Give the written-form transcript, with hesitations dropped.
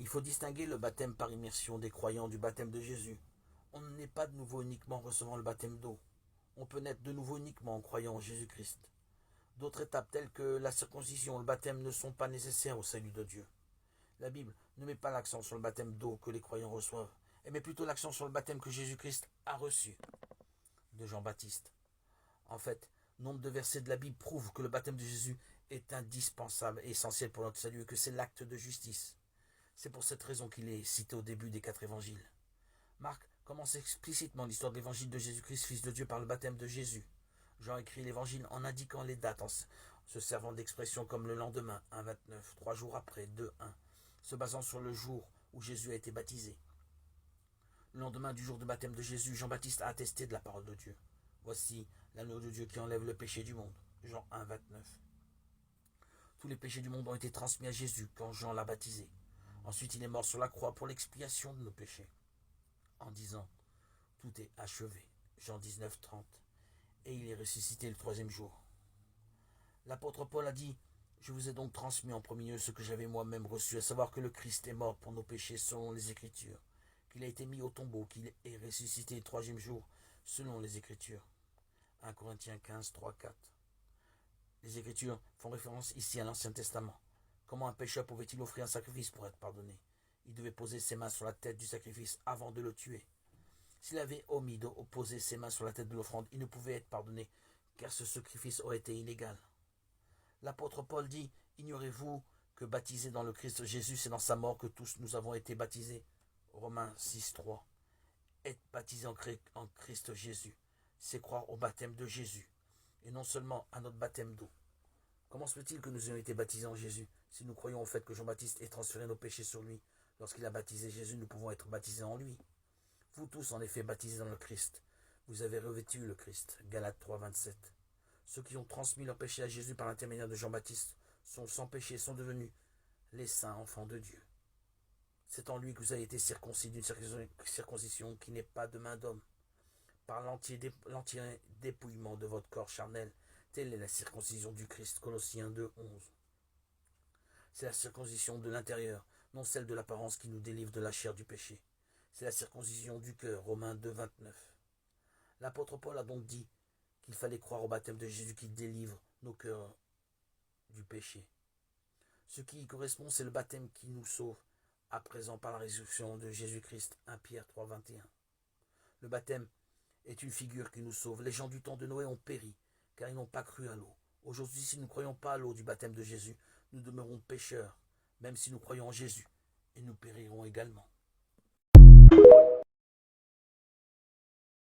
Il faut distinguer le baptême par immersion des croyants du baptême de Jésus. On n'est pas de nouveau uniquement en recevant le baptême d'eau. On peut naître de nouveau uniquement en croyant en Jésus-Christ. D'autres étapes telles que la circoncision et le baptême ne sont pas nécessaires au salut de Dieu. La Bible ne met pas l'accent sur le baptême d'eau que les croyants reçoivent, elle met plutôt l'accent sur le baptême que Jésus-Christ a reçu de Jean-Baptiste. En fait, nombre de versets de la Bible prouvent que le baptême de Jésus est indispensable et essentiel pour notre salut et que c'est l'acte de justice. C'est pour cette raison qu'il est cité au début des 4 évangiles. Marc commence explicitement l'histoire de l'évangile de Jésus-Christ, fils de Dieu, par le baptême de Jésus. Jean écrit l'évangile en indiquant les dates, en se servant d'expressions comme le lendemain, 1,29, 3 jours après, 2,1, se basant sur le jour où Jésus a été baptisé. Le lendemain du jour de baptême de Jésus, Jean-Baptiste a attesté de la parole de Dieu. Voici l'agneau de Dieu qui enlève le péché du monde. Jean 1,29. Tous les péchés du monde ont été transmis à Jésus quand Jean l'a baptisé. Ensuite, il est mort sur la croix pour l'expiation de nos péchés, en disant « Tout est achevé ». Jean 19, 30. Et il est ressuscité le 3e jour. L'apôtre Paul a dit « Je vous ai donc transmis en premier lieu ce que j'avais moi-même reçu, à savoir que le Christ est mort pour nos péchés selon les Écritures, qu'il a été mis au tombeau, qu'il est ressuscité le 3e jour selon les Écritures. » 1 Corinthiens 15, 3, 4. Les Écritures font référence ici à l'Ancien Testament. Comment un pécheur pouvait-il offrir un sacrifice pour être pardonné? Il devait poser ses mains sur la tête du sacrifice avant de le tuer. S'il avait omis de poser ses mains sur la tête de l'offrande, il ne pouvait être pardonné, car ce sacrifice aurait été illégal. L'apôtre Paul dit « Ignorez-vous que baptisé dans le Christ Jésus, c'est dans sa mort que tous nous avons été baptisés » Romains 6, 3. Être baptisé en Christ Jésus, c'est croire au baptême de Jésus, et non seulement à notre baptême d'eau. Comment se fait-il que nous ayons été baptisés en Jésus? Si nous croyons au fait que Jean-Baptiste ait transféré nos péchés sur lui, lorsqu'il a baptisé Jésus, nous pouvons être baptisés en lui. Vous tous, en effet, baptisés dans le Christ, vous avez revêtu le Christ. Galates 3, 27. Ceux qui ont transmis leurs péchés à Jésus par l'intermédiaire de Jean-Baptiste sont sans péché, sont devenus les saints enfants de Dieu. C'est en lui que vous avez été circoncis d'une circoncision qui n'est pas de main d'homme, par l'entier dépouillement de votre corps charnel. Telle est la circoncision du Christ. Colossiens 2, 11. C'est la circoncision de l'intérieur, non celle de l'apparence qui nous délivre de la chair du péché. C'est la circoncision du cœur. Romains 2, 29. L'apôtre Paul a donc dit qu'il fallait croire au baptême de Jésus qui délivre nos cœurs du péché. Ce qui y correspond, c'est le baptême qui nous sauve à présent par la résurrection de Jésus-Christ. 1 Pierre 3, 21. Le baptême est une figure qui nous sauve. Les gens du temps de Noé ont péri, car ils n'ont pas cru à l'eau. Aujourd'hui, si nous ne croyons pas à l'eau du baptême de Jésus, nous demeurons pécheurs, même si nous croyons en Jésus, et nous périrons également.